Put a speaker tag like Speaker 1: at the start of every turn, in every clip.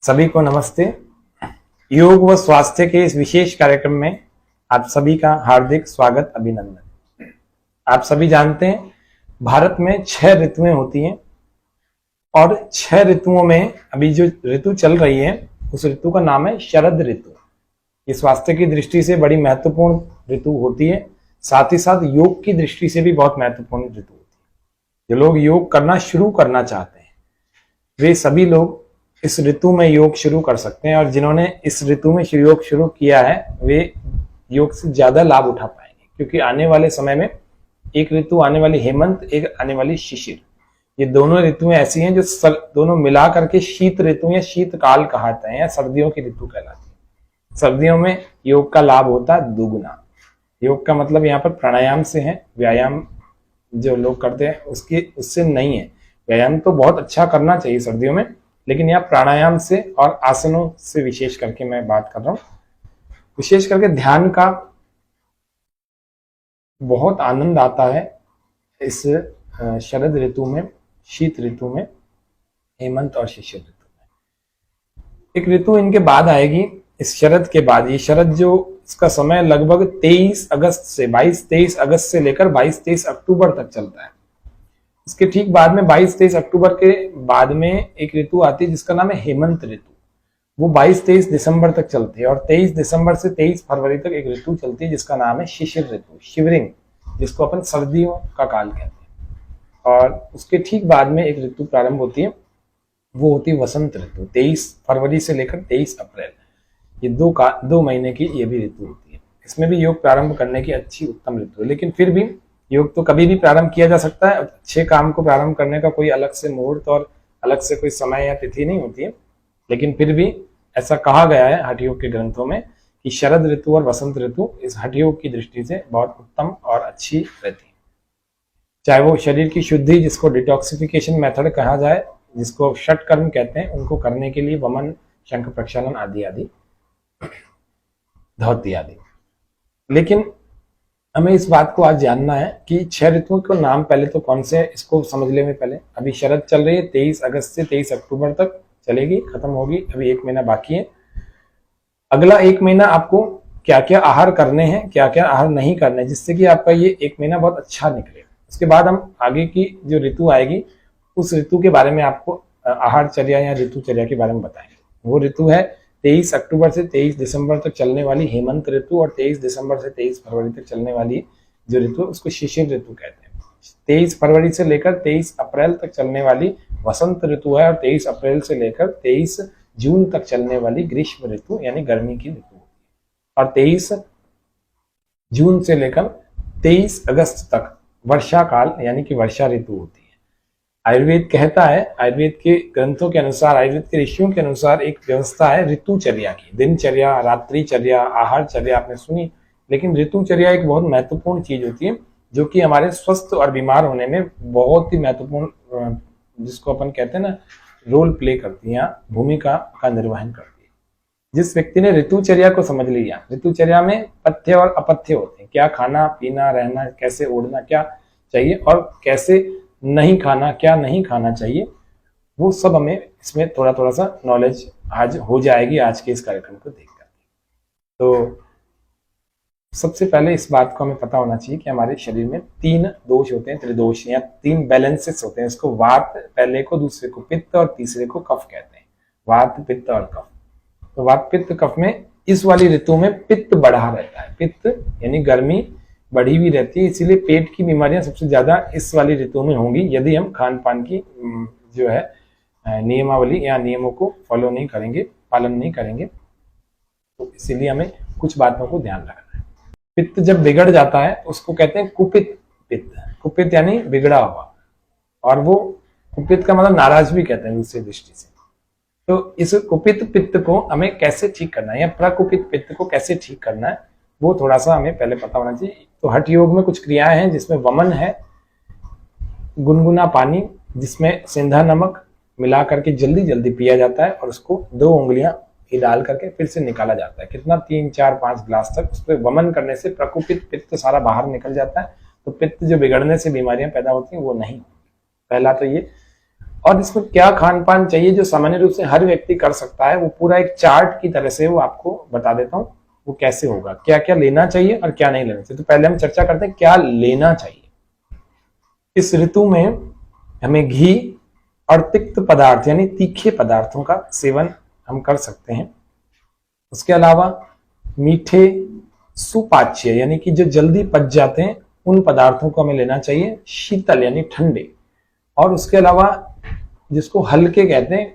Speaker 1: सभी को नमस्ते। योग व स्वास्थ्य के इस विशेष कार्यक्रम में आप सभी का हार्दिक स्वागत, अभिनंदन। आप सभी जानते हैं भारत में 6 ऋतुएं होती हैं और 6 ऋतुओं में अभी जो ऋतु चल रही है उस ऋतु का नाम है शरद ऋतु। ये स्वास्थ्य की दृष्टि से बड़ी महत्वपूर्ण ऋतु होती है, साथ ही साथ योग की दृष्टि से भी बहुत महत्वपूर्ण ऋतु होती है। जो लोग योग करना शुरू करना चाहते हैं वे सभी लोग इस ऋतु में योग शुरू कर सकते हैं, और जिन्होंने इस ऋतु में योग शुरू किया है वे योग से ज्यादा लाभ उठा पाएंगे, क्योंकि आने वाले समय में एक ऋतु आने वाली हेमंत, एक आने वाली शिशिर, ये दोनों ऋतुएं ऐसी हैं जो दोनों मिला करके शीत ऋतु या शीतकाल कहते हैं या सर्दियों की ऋतु कहलाती है। सर्दियों में योग का लाभ होता है दुगुना। योग का मतलब यहाँ पर प्राणायाम से है, व्यायाम जो लोग करते हैं उससे नहीं है। व्यायाम तो बहुत अच्छा करना चाहिए सर्दियों में, लेकिन यहाँ प्राणायाम से और आसनों से विशेष करके मैं बात कर रहा हूँ। विशेष करके ध्यान का बहुत आनंद आता है इस शरद ऋतु में, शीत ऋतु में, हेमंत और शिशिर ऋतु में। एक ऋतु इनके बाद आएगी, इस शरद के बाद। ये शरद जो इसका समय लगभग 23 अगस्त से 22-23 अगस्त से लेकर 22-23 अक्टूबर तक चलता है। इसके ठीक बाद में 22-23 अक्टूबर के बाद में एक ऋतु आती है जिसका नाम है हेमंत ऋतु। वो 22-23 दिसंबर तक चलती है, और 23 दिसंबर से 23 फरवरी तक एक ऋतु चलती है जिसका नाम है शिशिर ऋतु, शिवरिंग, जिसको अपन सर्दियों का काल कहते हैं। और उसके ठीक बाद में एक ऋतु प्रारंभ होती है, वो होती है वसंत ऋतु। 23 फरवरी से लेकर 23 अप्रैल, ये 2 महीने की ये भी ऋतु होती है। इसमें भी योग प्रारंभ करने की अच्छी उत्तम ऋतु है। लेकिन फिर भी योग तो कभी भी प्रारंभ किया जा सकता है। अच्छे काम को प्रारंभ करने का कोई अलग से मुहूर्त और अलग से कोई समय या तिथि नहीं होती है, लेकिन फिर भी ऐसा कहा गया है हठ योग के ग्रंथों में कि शरद ऋतु और वसंत ऋतु इस हठ योग की दृष्टि से बहुत उत्तम और अच्छी रहती है। चाहे वो शरीर की शुद्धि, जिसको डिटॉक्सिफिकेशन मेथड कहा जाए, जिसको षट कर्म कहते हैं, उनको करने के लिए वमन, शंख प्रक्षालन आदि आदि, धौती आदि। लेकिन हमें इस बात को आज जानना है कि 6 ऋतुओं के नाम पहले तो कौन से, इसको समझ ले। में पहले अभी शरद चल रही है, 23 अगस्त से 23 अक्टूबर तक चलेगी, खत्म होगी। अभी 1 महीना बाकी है। अगला 1 महीना आपको क्या क्या आहार करने हैं, क्या क्या आहार नहीं करने हैं, जिससे कि आपका ये 1 महीना बहुत अच्छा निकले। उसके बाद हम आगे की जो ऋतु आएगी उस ऋतु के बारे में आपको आहारचर्या या ऋतुचर्या के बारे में बताएंगे। वो ऋतु है 23 अक्टूबर से 23 दिसंबर तक चलने वाली हेमंत ऋतु, और 23 दिसंबर से 23 फरवरी तक चलने वाली जो ऋतु है उसको शिशिर ऋतु कहते हैं। 23 फरवरी से लेकर 23 अप्रैल तक चलने वाली वसंत ऋतु है, और 23 अप्रैल से लेकर 23 जून तक चलने वाली ग्रीष्म ऋतु यानी गर्मी की ऋतु, और 23 जून से लेकर 23 अगस्त तक वर्षा काल यानी कि वर्षा ऋतु होती है। आयुर्वेद कहता है, आयुर्वेद के ग्रंथों के अनुसार, आयुर्वेद के ऋषियों के अनुसार एक व्यवस्था है ऋतुचर्या की। दिनचर्या, रात्रिचर्या, आहारचर्या आपने सुनी, लेकिन ऋतुचर्या एक बहुत महत्वपूर्ण चीज होती है जो कि हमारे स्वस्थ और बीमार होने में बहुत ही महत्वपूर्ण, जिसको अपन कहते हैं ना, रोल प्ले करती है, भूमिका का निर्वहन करती है। जिस व्यक्ति ने ऋतुचर्या को समझ लिया, ऋतुचर्या में पथ्य और अपथ्य होते हैं, क्या खाना पीना, रहना, कैसे ओढ़ना क्या चाहिए और कैसे नहीं खाना, क्या नहीं खाना चाहिए, वो सब हमें इसमें थोड़ा थोड़ा सा नॉलेज आज हो जाएगी आज के इस कार्यक्रम को देखकर। तो सबसे पहले इस बात को हमें पता होना चाहिए कि हमारे शरीर में 3 दोष होते हैं, त्रिदोष या 3 बैलेंसेस होते हैं। इसको वात पहले को, दूसरे को पित्त और तीसरे को कफ कहते हैं। वात, पित्त और कफ। तो वात, पित्त, कफ में इस वाली ऋतु में पित्त बढ़ा रहता है। पित्त यानी गर्मी बढ़ी हुई रहती है, इसीलिए पेट की बीमारियां सबसे ज्यादा इस वाली ऋतु में होंगी यदि हम खान पान की जो है नियमावली या नियमों को फॉलो नहीं करेंगे, पालन नहीं करेंगे। तो इसीलिए हमें कुछ बातों को ध्यान रखना है। पित्त जब बिगड़ जाता है उसको कहते हैं कुपित पित्त। कुपित यानी बिगड़ा हुआ, और वो कुपित का मतलब नाराज भी कहते हैं दूसरी दृष्टि से। तो इस कुपित पित्त को हमें कैसे ठीक करना है या प्रकुपित पित्त को कैसे ठीक करना है, वो थोड़ा सा हमें पहले पता होना चाहिए। तो हठ योग में कुछ क्रियाएं हैं जिसमें वमन है, गुनगुना पानी जिसमें सेंधा नमक मिला करके जल्दी जल्दी पिया जाता है, और उसको 2 उंगलियां ही डाल करके फिर से निकाला जाता है। कितना, 3, 4, 5 ग्लास तक। उस पर वमन करने से प्रकुपित पित्त सारा बाहर निकल जाता है। तो पित्त जो बिगड़ने से बीमारियां पैदा होती हैं वो नहीं। पहला तो ये। और इसमें क्या खान पान चाहिए जो सामान्य रूप से हर व्यक्ति कर सकता है, वो पूरा एक चार्ट की तरह से वो आपको बता देता हूँ वो कैसे होगा, क्या क्या लेना चाहिए और क्या नहीं लेना चाहिए। तो पहले हम चर्चा करते हैं क्या लेना चाहिए। इस ऋतु में हमें घी और तिक्त पदार्थ यानी तीखे पदार्थों का सेवन हम कर सकते हैं। उसके अलावा मीठे सुपाच्य यानी कि जो जल्दी पच जाते हैं उन पदार्थों को हमें लेना चाहिए, शीतल यानी ठंडे। और उसके अलावा जिसको हल्के कहते हैं,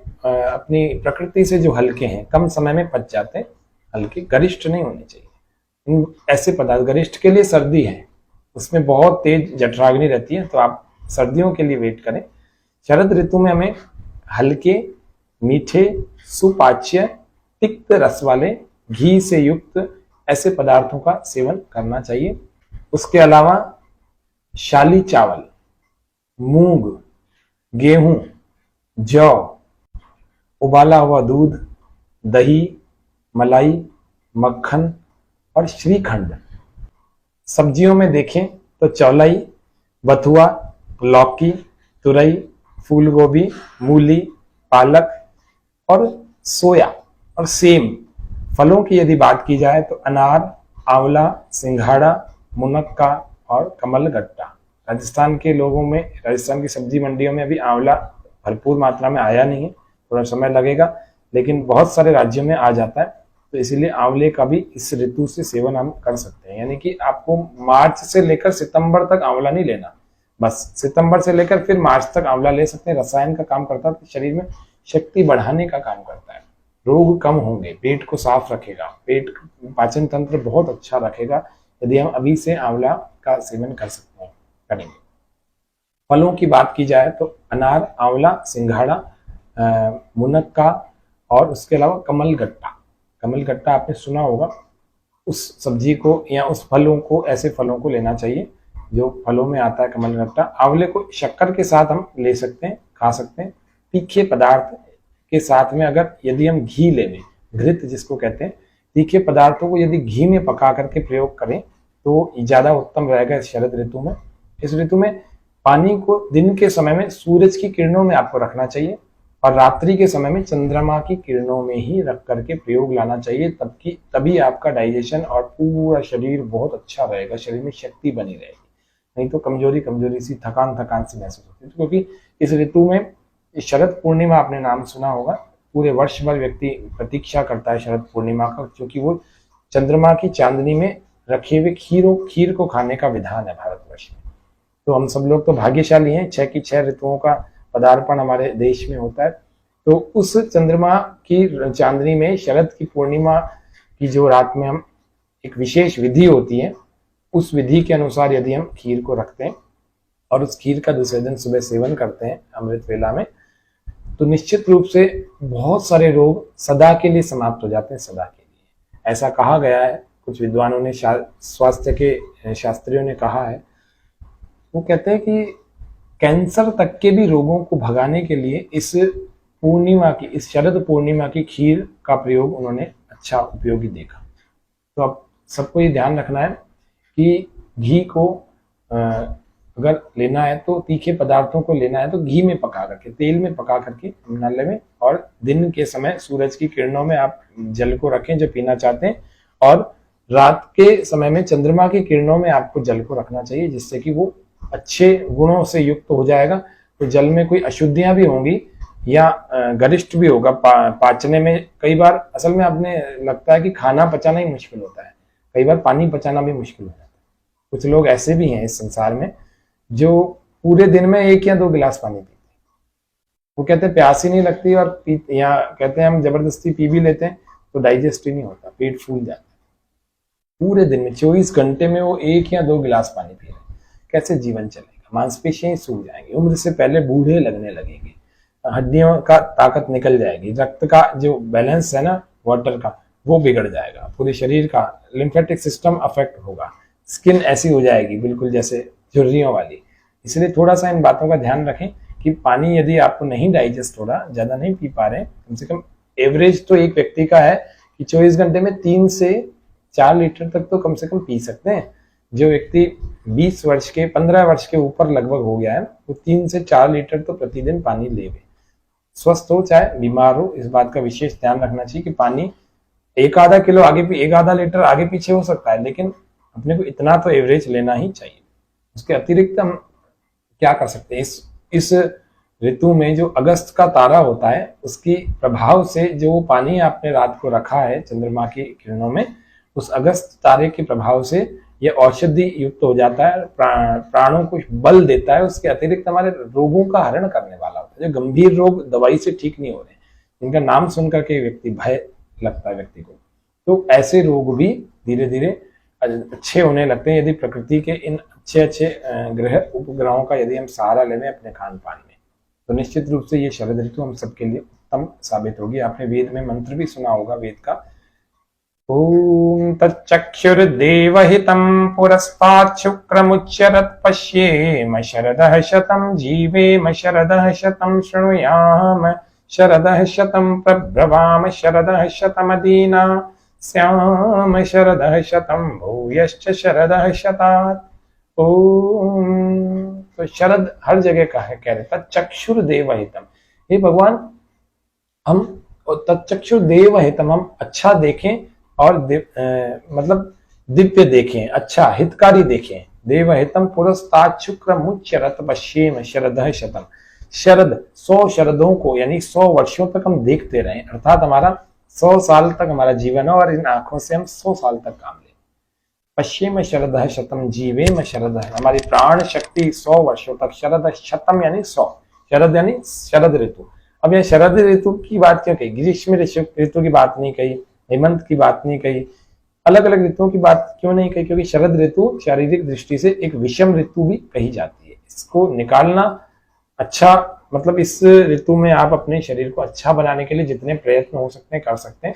Speaker 1: अपनी प्रकृति से जो हल्के हैं, कम समय में पच जाते हैं, हल्के, गरिष्ठ नहीं होने चाहिए। इन ऐसे पदार्थ, गरिष्ठ के लिए सर्दी है, उसमें बहुत तेज जठराग्नि रहती है, तो आप सर्दियों के लिए वेट करें। शरद ऋतु में हमें हल्के, मीठे, सुपाच्य, तिक्त रस वाले, घी से युक्त ऐसे पदार्थों का सेवन करना चाहिए। उसके अलावा शाली चावल, मूंग, गेहूं, जौ, उबाला हुआ दूध, दही, मलाई, मक्खन और श्रीखंड। सब्जियों में देखें तो चौलाई, बथुआ, लौकी, तुरई, फूल गोभी, मूली, पालक और सोया और सेम। फलों की यदि बात की जाए तो अनार, आंवला, सिंघाड़ा, मुनक्का और कमलगट्टा। राजस्थान के लोगों में, राजस्थान की सब्जी मंडियों में अभी आंवला भरपूर मात्रा में आया नहीं है, थोड़ा समय लगेगा, लेकिन बहुत सारे राज्यों में आ जाता है। तो इसीलिए आंवले का भी इस ऋतु से सेवन हम कर सकते हैं। यानी कि आपको मार्च से लेकर सितंबर तक आंवला नहीं लेना, बस सितंबर से लेकर फिर मार्च तक आंवला ले सकते हैं। रसायन का काम करता है, तो शरीर में शक्ति बढ़ाने का काम करता है, रोग कम होंगे, पेट को साफ रखेगा, पेट पाचन तंत्र बहुत अच्छा रखेगा यदि हम अभी से आंवला का सेवन कर सकते हैं, करेंगे। फलों की बात की जाए तो अनार, आंवला, सिंघाड़ा, मुनक्का और उसके अलावा कमलगट्टा। कमलगट्टा आपने सुना होगा, उस सब्जी को या उस फलों को, ऐसे फलों को लेना चाहिए जो फलों में आता है कमलगट्टा। आंवले को शक्कर के साथ हम ले सकते हैं, खा सकते हैं। तीखे पदार्थ के साथ में अगर यदि हम घी ले लें, घृत जिसको कहते हैं, तीखे पदार्थों को यदि घी में पका करके प्रयोग करें तो ज्यादा उत्तम रहेगा इस शरद ऋतु में। इस ऋतु में पानी को दिन के समय में सूरज की किरणों में आपको रखना चाहिए और रात्रि के समय में चंद्रमा की किरणों में ही रख करके प्रयोग लाना चाहिए, तभी आपका डाइजेशन और पूरा शरीर बहुत अच्छा रहेगा, शरीर में शक्ति बनी रहेगी। नहीं तो कमजोरी कमजोरी सी, थकान थकान सी महसूस होती है। क्योंकि इस ऋतु में शरद पूर्णिमा आपने नाम सुना होगा, पूरे वर्ष भर व्यक्ति प्रतीक्षा करता है शरद पूर्णिमा का, क्योंकि वो चंद्रमा की चांदनी में रखे हुए खीर को खाने का विधान है भारतवर्ष में। तो हम सब लोग तो भाग्यशाली हैं, 6 की 6 ऋतुओं का पदार्पण हमारे देश में होता है। तो उस चंद्रमा की चांदनी में शरद की पूर्णिमा की जो रात में हम एक विशेष विधि होती है, उस विधि के अनुसार यदि हम खीर को रखते हैं और उस खीर का दूसरे दिन सुबह सेवन करते हैं अमृत वेला में, तो निश्चित रूप से बहुत सारे रोग सदा के लिए समाप्त हो जाते हैं, सदा के लिए। ऐसा कहा गया है, कुछ विद्वानों ने, स्वास्थ्य के शास्त्रियों ने कहा है, वो कहते हैं कि कैंसर तक के भी रोगों को भगाने के लिए इस शरद पूर्णिमा की खीर का प्रयोग उन्होंने अच्छा उपयोगी देखा। तो अब सबको ये ध्यान रखना है कि घी को अगर लेना है तो, तीखे पदार्थों को लेना है तो घी में पका करके, तेल में पका करके न लें, और दिन के समय सूरज की किरणों में आप जल को रखें जो पीना चाहते हैं, और रात के समय में चंद्रमा की किरणों में आपको जल को रखना चाहिए, जिससे कि वो अच्छे गुणों से युक्त हो जाएगा। तो जल में कोई अशुद्धियां भी होंगी या गरिष्ठ भी होगा, पाचने में कई बार असल में आपने लगता है कि खाना पचाना ही मुश्किल होता है, कई बार पानी पचाना भी मुश्किल हो जाता है। कुछ लोग ऐसे भी हैं इस संसार में जो पूरे दिन में 1 या 2 गिलास पानी पीते हैं। वो कहते हैं प्यास ही नहीं लगती, और या कहते हैं हम जबरदस्ती पी भी लेते हैं तो डाइजेस्ट ही नहीं होता, पेट फूल जाता है। पूरे दिन में 24 घंटे में वो 1 या 2 गिलास पानी पी रहे हैं, कैसे जीवन चलेगा? मांसपेशियां सूख जाएंगी, उम्र से पहले बूढ़े लगने लगेंगे, हड्डियों का ताकत निकल जाएगी, रक्त का जो बैलेंस है ना वाटर का, वो बिगड़ जाएगा, पूरे शरीर का लिम्फेटिक सिस्टम अफेक्ट होगा, स्किन ऐसी हो जाएगी बिल्कुल जैसे झुर्रियों वाली। इसलिए थोड़ा सा इन बातों का ध्यान रखें कि पानी यदि आपको नहीं डाइजेस्ट हो रहा, ज्यादा नहीं पी पा रहे, कम से कम एवरेज तो एक व्यक्ति का है कि 24 घंटे में 3 से 4 लीटर तक तो कम से कम पी सकते हैं। जो व्यक्ति 20 वर्ष के, 15 वर्ष के ऊपर लगभग हो गया है, वो 3 से 4 लीटर तो प्रतिदिन पानी लेवे। स्वस्थ हो चाहे बीमार हो, इस बात का विशेष ध्यान रखना चाहिए कि पानी एक आधा किलो आगे, एक आधा लीटर आगे पीछे हो सकता है, लेकिन अपने को इतना तो एवरेज लेना ही चाहिए। उसके अतिरिक्त हम क्या कर सकते हैं, इस ऋतु में जो अगस्त का तारा होता है उसकी प्रभाव से जो पानी आपने रात को रखा है चंद्रमा की किरणों में, उस अगस्त तारे के प्रभाव से यह औषधि युक्त हो जाता है, प्राणों को बल देता है। उसके अतिरिक्त हमारे रोगों का हरण करने वाला होता है। जो गंभीर रोग दवाई से ठीक नहीं हो रहे, जिनका नाम सुनकर के व्यक्ति भय लगता है व्यक्ति को, तो ऐसे रोग भी धीरे धीरे अच्छे होने लगते हैं यदि प्रकृति के इन अच्छे अच्छे ग्रह उपग्रहों का यदि हम सहारा लें अपने खान पान में, तो निश्चित रूप से ये शरद ऋतु हम सबके लिए उत्तम साबित होगी। आपने वेद में मंत्र भी सुना होगा, वेद का ओम तच्चक्षुर्देवहितं पुरस्तात् शुक्रमुच्चरत् पश्येम शरदः शतं जीवेम शरदः शतं शृणुयाम शरदः शतं प्रब्रवाम शरदः शतमदीना श्याम शरदः शतं भूयश्च शरदः शतात्। ओम, तो शरद हर जगह का है, कह रहे तच्चक्षुर्देवहितं, हे भगवान हम तच्चक्षुर्देवहितं, हम अच्छा देखें और मतलब दिव्य देखें, अच्छा हितकारी देखें। देवहितं पुरस्तात् शुक्रमुच्चरत् पश्येम शरदः शतं, शरद 100 शरदों को यानी 100 वर्षों तक हम देखते रहें, अर्थात हमारा 100 साल तक हमारा जीवन हो और इन आंखों से हम 100 साल तक काम लें। पश्येम शरदः शतं जीवेम शरदः, हमारी प्राण शक्ति 100 वर्षों तक, शरद शतम यानी 100, शरद यानी शरद ऋतु। अब यह शरद ऋतु की बात क्यों कही, ग्रीष्म ऋतु की बात नहीं कही, हेमंत की बात नहीं कही, अलग अलग ऋतुओं की बात क्यों नहीं कही, क्योंकि शरद ऋतु शारीरिक दृष्टि से एक विषम ऋतु भी कही जाती है। इसको निकालना अच्छा, मतलब इस ऋतु में आप अपने शरीर को अच्छा बनाने के लिए जितने प्रयत्न हो सकते हैं कर सकते हैं,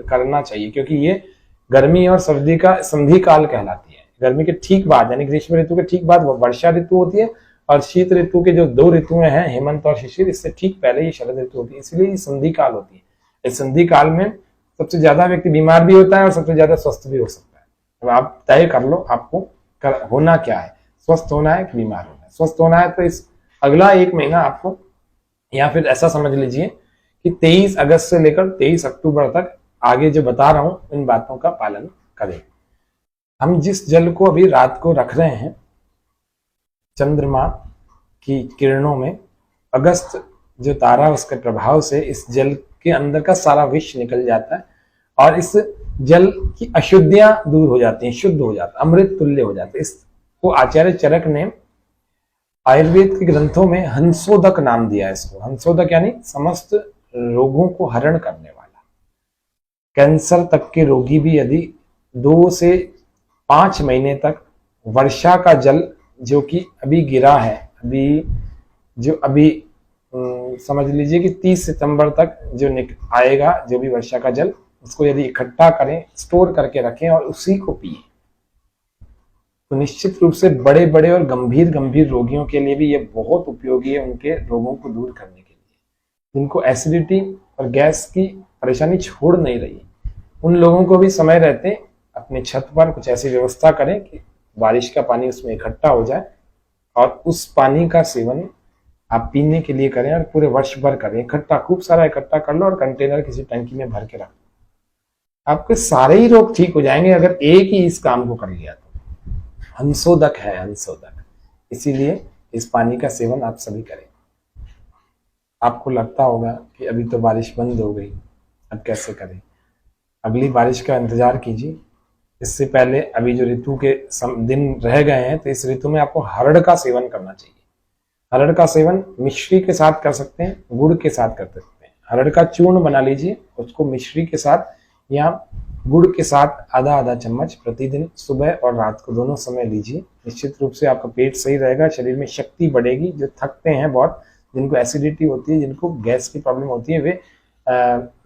Speaker 1: करना चाहिए, क्योंकि ये गर्मी और सर्दी का संधि काल कहलाती है। गर्मी के ठीक बाद यानी ग्रीष्म ऋतु के ठीक बाद वो वर्षा ऋतु होती है, और शीत ऋतु के जो 2 ऋतुएं हैं हेमंत और शिशिर, इससे ठीक पहले ये शरद ऋतु होती है, इसलिए ये संधि काल होती है। इस संधि काल में सबसे ज्यादा व्यक्ति बीमार भी होता है और सबसे ज्यादा स्वस्थ भी हो सकता है। अब आप तय कर लो आपको होना क्या है, स्वस्थ होना है कि बीमार होना है। स्वस्थ होना है तो इस अगला 1 महीना आपको, या फिर ऐसा समझ लीजिए कि 23 अगस्त से लेकर 23 अक्टूबर तक आगे जो बता रहा हूं इन बातों का पालन करें। हम जिस जल को अभी रात को रख रहे हैं चंद्रमा की किरणों में, अगस्त जो तारा उसके प्रभाव से इस जल के अंदर का सारा विष निकल जाता है और इस जल की अशुद्धियां दूर हो जाती हैं, शुद्ध हो जाता है, अमृत तुल्य हो जाता है। इसको आचार्य चरक ने आयुर्वेद के ग्रंथों में हंसोदक नाम दिया है। इसको हंसोदक यानी समस्त रोगों को हरण करने वाला। कैंसर तक के रोगी भी यदि 2 से 5 महीने तक वर्षा का जल जो कि अभी गिरा है, अभी समझ लीजिए कि 30 सितंबर तक जो आएगा जो भी वर्षा का जल, उसको यदि इकट्ठा करें, स्टोर करके रखें और उसी को पिए, तो निश्चित रूप से बड़े बड़े और गंभीर रोगियों के लिए भी ये बहुत उपयोगी है, उनके रोगों को दूर करने के लिए, जिनको एसिडिटी और गैस की परेशानी छोड़ नहीं रही। उन लोगों को भी समय रहते अपने छत पर कुछ ऐसी व्यवस्था करें कि बारिश का पानी उसमें इकट्ठा हो जाए और उस पानी का सेवन आप पीने के लिए करें और पूरे वर्ष भर करें। इकट्ठा खूब सारा इकट्ठा कर लो और कंटेनर किसी टंकी में भर के रख लो, आपके सारे ही रोग ठीक हो जाएंगे अगर एक ही इस काम को कर लिया तो। हंसोदक है, हंसोदक, इसीलिए इस पानी का सेवन आप सभी करें। आपको लगता होगा कि अभी तो बारिश बंद हो गई, अब कैसे करें, अगली बारिश का इंतजार कीजिए। इससे पहले अभी जो ऋतु के दिन रह गए हैं, तो इस ऋतु में आपको हरड़ का सेवन करना चाहिए। हरड़ का सेवन मिश्री के साथ कर सकते हैं, गुड़ के साथ कर सकते हैं। हरड़ का चूर्ण बना लीजिए, उसको मिश्री के साथ या गुड़ के साथ आधा आधा चम्मच प्रतिदिन सुबह और रात को दोनों समय लीजिए। निश्चित रूप से आपका पेट सही रहेगा, शरीर में शक्ति बढ़ेगी। जो थकते हैं बहुत, जिनको एसिडिटी होती है, जिनको गैस की प्रॉब्लम होती है, वे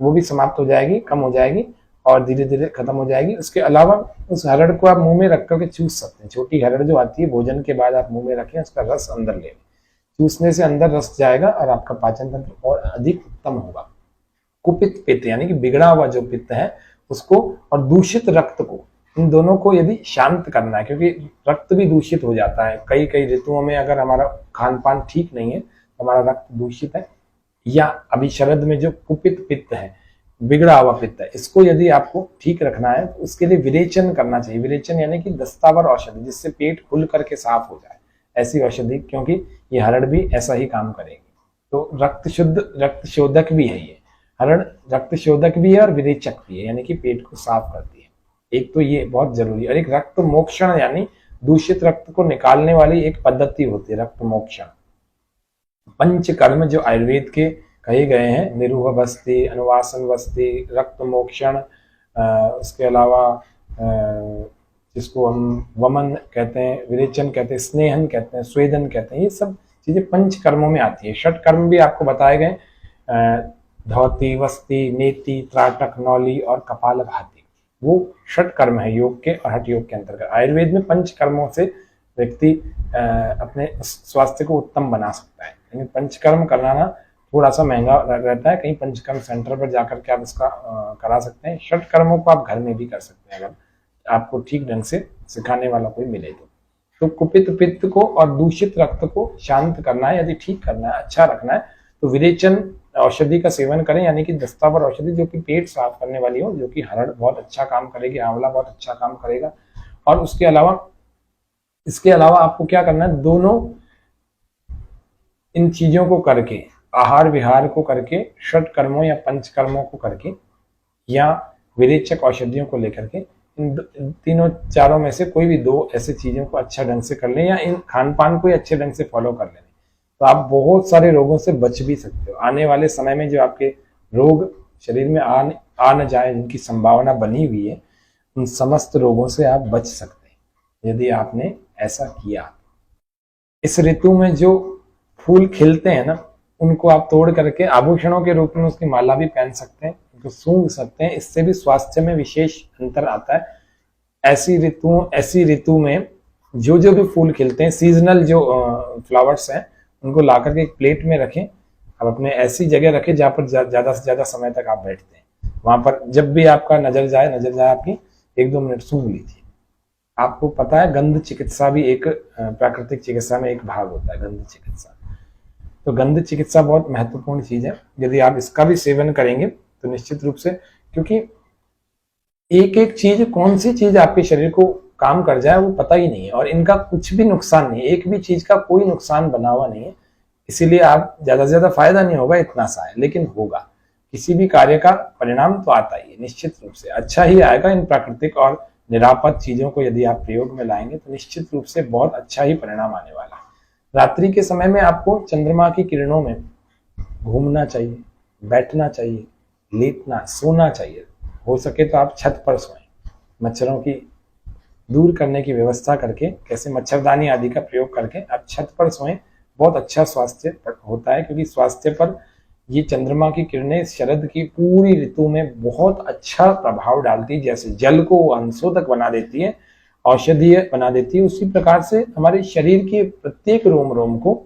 Speaker 1: वो भी समाप्त हो जाएगी, कम हो जाएगी और धीरे धीरे खत्म हो जाएगी। उसके अलावा उस हरड़ को आप मुंह में रख करके चूस सकते हैं। छोटी हरड़ जो आती है, भोजन के बाद आप मुंह में रखें, उसका रस अंदर ले, चूसने से अंदर रस जाएगा और आपका पाचन तंत्र और अधिक उत्तम होगा। कुपित पित्त यानी कि बिगड़ा हुआ जो पित्त है उसको और दूषित रक्त को, इन दोनों को यदि शांत करना है, क्योंकि रक्त भी दूषित हो जाता है कई ऋतुओं में। अगर हमारा खान पान ठीक नहीं है, हमारा रक्त दूषित है, या अभी शरद में जो कुपित पित्त है, बिगड़ा हुआ पित्त है, इसको यदि आपको ठीक रखना है तो उसके लिए विरेचन करना चाहिए। विरेचन यानी कि दस्तावर औषधि, जिससे पेट खुल करके साफ हो जाए, ऐसी औषधि, क्योंकि ये हरड़ भी ऐसा ही काम करेगी। तो रक्त शोधक भी है ये हरड़, रक्त शोधक भी है और विरेचक भी है, यानी कि पेट को साफ करती है। एक तो ये बहुत जरूरी है, और एक रक्त मोक्षण यानी दूषित रक्त को निकालने वाली एक पद्धति होती है, रक्त मोक्षण। पंचकर्म जो आयुर्वेद के कहे गए हैं, निरूह वस्ति, अनुवासन वस्ति, रक्त मोक्षण, उसके अलावा जिसको हम वमन कहते हैं, विरेचन कहते हैं, स्नेहन कहते हैं, स्वेदन कहते हैं, ये सब चीजें पंच कर्मों में आती है। षट कर्म भी आपको बताए गए, धौती, वस्ति, नेति, त्राटक, नौली और कपालभाति, वो षट कर्म है योग के और हठ योग के अंतर्गत। आयुर्वेद में पंच कर्मों से व्यक्ति अपने स्वास्थ्य को उत्तम बना सकता है। लेकिन पंचकर्म कराना थोड़ा सा महंगा रहता है, कहीं पंचकर्म सेंटर पर जाकर के आप इसका करा सकते हैं। षट कर्मों को आप घर में भी कर सकते हैं, अगर आपको ठीक ढंग से सिखाने वाला कोई मिले तो कुपित पित्त को और दूषित रक्त को शांत करना है, यदि ठीक करना है, अच्छा रखना है, तो विरेचन औषधि का सेवन करें, यानी कि दस्तावर औषधि जो कि पेट साफ करने वाली हो, जो कि हरड़ बहुत अच्छा काम करेगी, आंवला बहुत अच्छा काम करेगा। और इसके अलावा आपको क्या करना है, दोनों इन चीजों को करके, आहार विहार को करके, षट कर्मों या पंच कर्मों को करके, या विरेचक औषधियों को लेकर के, इन तीनों चारों में से कोई भी दो ऐसे चीजों को अच्छा ढंग से कर लें, या इन खान पान को अच्छे ढंग से फॉलो कर लें, तो आप बहुत सारे रोगों से बच भी सकते हो। आने वाले समय में जो आपके रोग शरीर में आ न जाए, जिनकी संभावना बनी हुई है, उन समस्त रोगों से आप बच सकते हैं यदि आपने ऐसा किया। इस ऋतु में जो फूल खिलते हैं ना, उनको आप तोड़ करके आभूषणों के रूप में उसकी माला भी पहन सकते हैं, उनको सूंघ सकते हैं, इससे भी स्वास्थ्य में विशेष अंतर आता है। ऐसी ऋतु में जो भी फूल खिलते हैं, सीजनल जो फ्लावर्स हैं, उनको ला करके एक प्लेट में रखें, आप अपने ऐसी जगह रखें जहां पर ज्यादा से ज्यादा समय तक आप बैठते हैं। वहां पर जब भी आपका नजर जाए आपकी 1-2 मिनट सूंघ लीजिए। आपको पता है गंध चिकित्सा भी एक प्राकृतिक चिकित्सा में एक भाग होता है, गंध चिकित्सा। तो गंध चिकित्सा बहुत महत्वपूर्ण चीज है, यदि आप इसका भी सेवन करेंगे तो निश्चित रूप से, क्योंकि एक एक चीज, कौन सी चीज आपके शरीर को काम कर जाए वो पता ही नहीं है, और इनका कुछ भी नुकसान नहीं है, एक भी चीज का कोई नुकसान बना हुआ नहीं है। इसीलिए आप ज्यादा से ज्यादा फायदा नहीं होगा, इतना सा है, लेकिन होगा। किसी भी कार्य का परिणाम तो आता ही है, निश्चित रूप से अच्छा ही आएगा। इन प्राकृतिक और निरापद चीजों को यदि आप प्रयोग में लाएंगे तो निश्चित रूप से बहुत अच्छा ही परिणाम आने वाला है। रात्रि के समय में आपको चंद्रमा की किरणों में घूमना चाहिए, बैठना चाहिए, लेटना, सोना चाहिए। हो सके तो आप छत पर सोएं, मच्छरों की दूर करने की व्यवस्था करके, कैसे मच्छरदानी आदि का प्रयोग करके आप छत पर सोएं, बहुत अच्छा स्वास्थ्य होता है। क्योंकि स्वास्थ्य पर ये चंद्रमा की किरणें शरद की पूरी ऋतु में बहुत अच्छा प्रभाव डालती है। जैसे जल को अंशोधक बना देती है, औषधीय बना देती है, उसी प्रकार से हमारे शरीर के प्रत्येक रोम रोम को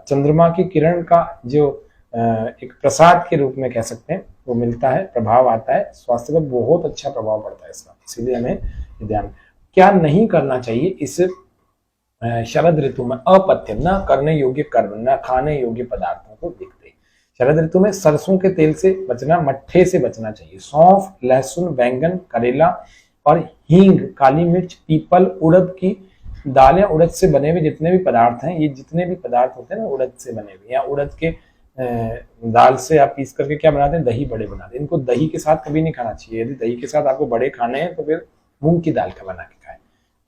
Speaker 1: चंद्रमा की किरण का जो एक प्रसाद के रूप में कह सकते हैं वो मिलता है, प्रभाव आता है, स्वास्थ्य पर बहुत अच्छा प्रभाव पड़ता है इसका। इसीलिए हमें ध्यान क्या नहीं करना चाहिए इस शरद ऋतु में, अपथ्य, न करने योग्य कर्म, न खाने योग्य पदार्थों को देखते। शरद ऋतु में सरसों के तेल से बचना, मट्ठे से बचना चाहिए। सौंफ, लहसुन, बैंगन, करेला और हींग, काली मिर्च, पीपल, उड़द की दाल या उड़द से बने हुए जितने भी पदार्थ हैं, ये जितने भी पदार्थ होते हैं ना उड़द से बने हुए, या उड़द के दाल से आप पीस करके क्या बनाते हैं, दही बड़े बनाते हैं। इनको दही के साथ कभी नहीं खाना चाहिए। यदि दही के साथ आपको बड़े खाने हैं तो फिर मूंग की दाल का बना के खाएं।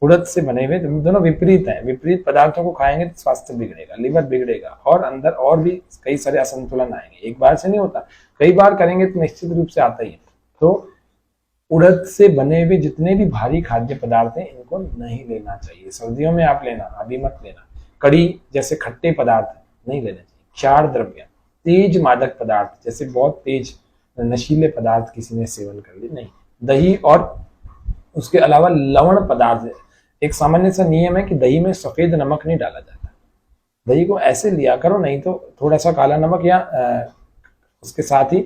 Speaker 1: उड़द से बने हुए दोनों विपरीत हैं, विपरीत पदार्थों को खाएंगे तो स्वास्थ्य बिगड़ेगा, लिवर बिगड़ेगा, और अंदर और भी कई सारे असंतुलन आएंगे। एक बार से नहीं होता, कई बार करेंगे तो निश्चित रूप से आता ही है। तो उड़द से बने हुए जितने भी भारी खाद्य पदार्थ हैं इनको नहीं लेना चाहिए। सर्दियों में आप लेना, अभी मत लेना। कड़ी जैसे खट्टे पदार्थ नहीं लेना चाहिए। क्षार द्रव्य, तेज मादक पदार्थ जैसे बहुत तेज नशीले पदार्थ किसी ने सेवन कर लिए, नहीं। दही और उसके अलावा लवण पदार्थ, एक सामान्य सा नियम है कि दही में सफेद नमक नहीं डाला जाता। दही को ऐसे लिया करो, नहीं तो थोड़ा सा काला नमक या उसके साथ ही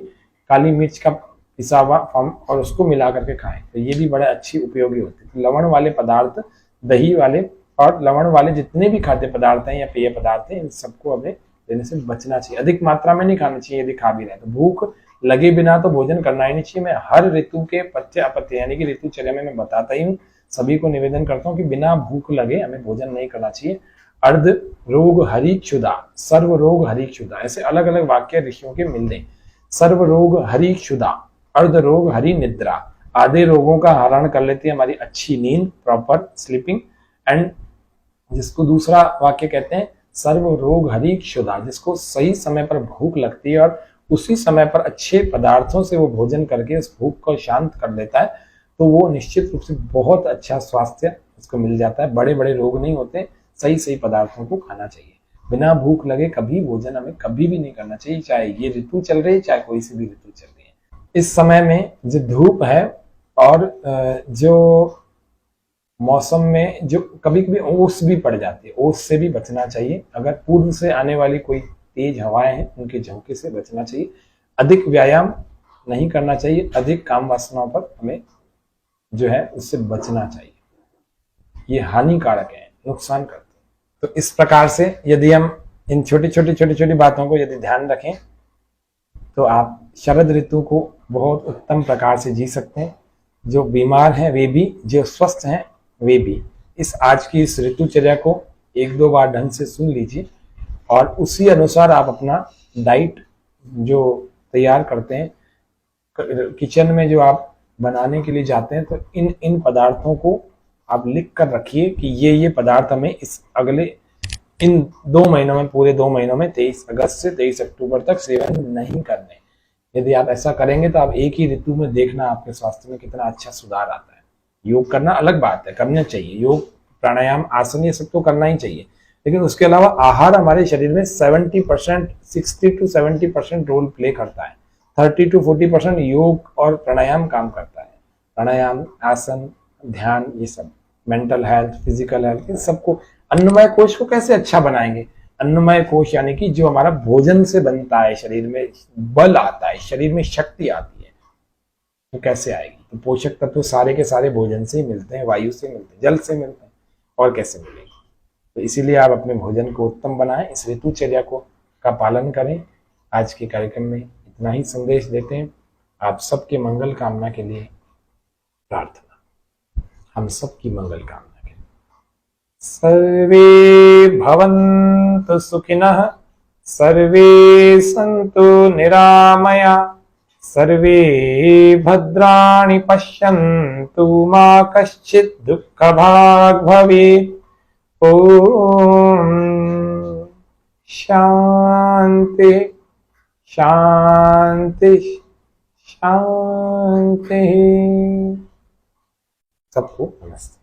Speaker 1: काली मिर्च का पिसा हुआ फॉर्म और उसको मिला करके खाएं, तो ये भी बड़े अच्छी उपयोगी होते हैं। लवण वाले पदार्थ, दही वाले और लवण वाले जितने भी खाद्य पदार्थ हैं या पेय पदार्थ हैं, इन सबको हमें लेने से बचना चाहिए। अधिक मात्रा में नहीं खाना चाहिए, यदि खा भी रहे तो भूख लगे बिना तो भोजन करना ही नहीं चाहिए। मैं हर ऋतु के पथ्य अपत्य यानी कि ऋतुचर्या में मैं बताता ही हूँ, सभी को निवेदन करता हूँ कि बिना भूख लगे हमें भोजन नहीं करना चाहिए। अर्ध रोग हरि क्षुधा, सर्व रोग हरि क्षुधा, ऐसे अलग अलग वाक्य ऋषियों के मिलते हैं। सर्व रोग हरि क्षुधा, अर्ध रोग हरि निद्रा, आधे रोगों का हरण कर लेती है हमारी अच्छी नींद, प्रॉपर स्लीपिंग। एंड जिसको दूसरा वाक्य कहते हैं सर्व रोग हरि क्षुधा, जिसको सही समय पर भूख लगती है और उसी समय पर अच्छे पदार्थों से वो भोजन करके उस भूख को शांत कर देता है, तो वो निश्चित रूप से बहुत अच्छा स्वास्थ्य उसको मिल जाता है। बड़े बड़े रोग नहीं होते, सही सही पदार्थों को खाना चाहिए। बिना भूख लगे कभी भोजन हमें कभी भी नहीं करना चाहिए, चाहे ये ऋतु चल रही है चाहे कोई सी भी ऋतु चल रही है। इस समय में जो धूप है और जो मौसम में जो कभी कभी ओस भी पड़ जाती है, ओस से भी बचना चाहिए। अगर पूर्व से आने वाली कोई तेज हवाएं हैं उनके झोंके से बचना चाहिए। अधिक व्यायाम नहीं करना चाहिए, अधिक काम वासनाओं पर हमें जो है उससे बचना चाहिए, ये हानिकारक है, नुकसान करते हैं। तो इस प्रकार से यदि हम इन छोटी छोटी बातों को यदि ध्यान रखें तो आप शरद ऋतु को बहुत उत्तम प्रकार से जी सकते हैं। जो बीमार हैं वे भी, जो स्वस्थ हैं वे भी। इस आज की इस ऋतुचर्या को एक दो बार ढंग से सुन लीजिए और उसी अनुसार आप अपना डाइट जो तैयार करते हैं, किचन में जो आप बनाने के लिए जाते हैं, तो इन इन पदार्थों को आप लिख कर रखिए कि ये पदार्थ हमें इस अगले इन 2 महीनों में, पूरे 2 महीनों में 23 अगस्त से 23 अक्टूबर तक सेवन नहीं करने। यदि आप ऐसा करेंगे तो आप एक ही ऋतु में देखना आपके स्वास्थ्य में कितना अच्छा सुधार आता है। योग करना अलग बात है, करना चाहिए, योग प्राणायाम आसन ये सब तो करना ही चाहिए, लेकिन उसके अलावा आहार हमारे शरीर में 70%, 60 to 70% रोल प्ले करता है। 30 to 40% योग और प्राणायाम काम करता है। प्राणायाम, आसन, ध्यान, ये सब मेंटल हेल्थ, फिजिकल हेल्थ, इन सबको, अन्नमय कोश को कैसे अच्छा बनाएंगे। अन्नमय कोश यानी कि जो हमारा भोजन से बनता है, शरीर में बल आता है, शरीर में शक्ति आती है, तो कैसे आएगी। तो पोषक तत्व सारे के सारे भोजन से ही मिलते हैं, वायु से मिलते हैं, जल से मिलते हैं, और कैसे मिलेंगे। तो इसीलिए आप अपने भोजन को उत्तम बनाएं, इस ऋतुचर्या को का पालन करें। आज के कार्यक्रम में इतना ही संदेश देते हैं। आप सबके मंगल कामना के लिए प्रार्थना, हम सबकी मंगल कामना के लिए। सर्वे भवन्तु सुखिनः, सर्वे सन्तु निरामया, सर्वे भद्राणि पश्यन्तु, मा कश्चित् दुःखभाग् भवेत्। ओम शांति शांति शांति। सबको नमस्ते।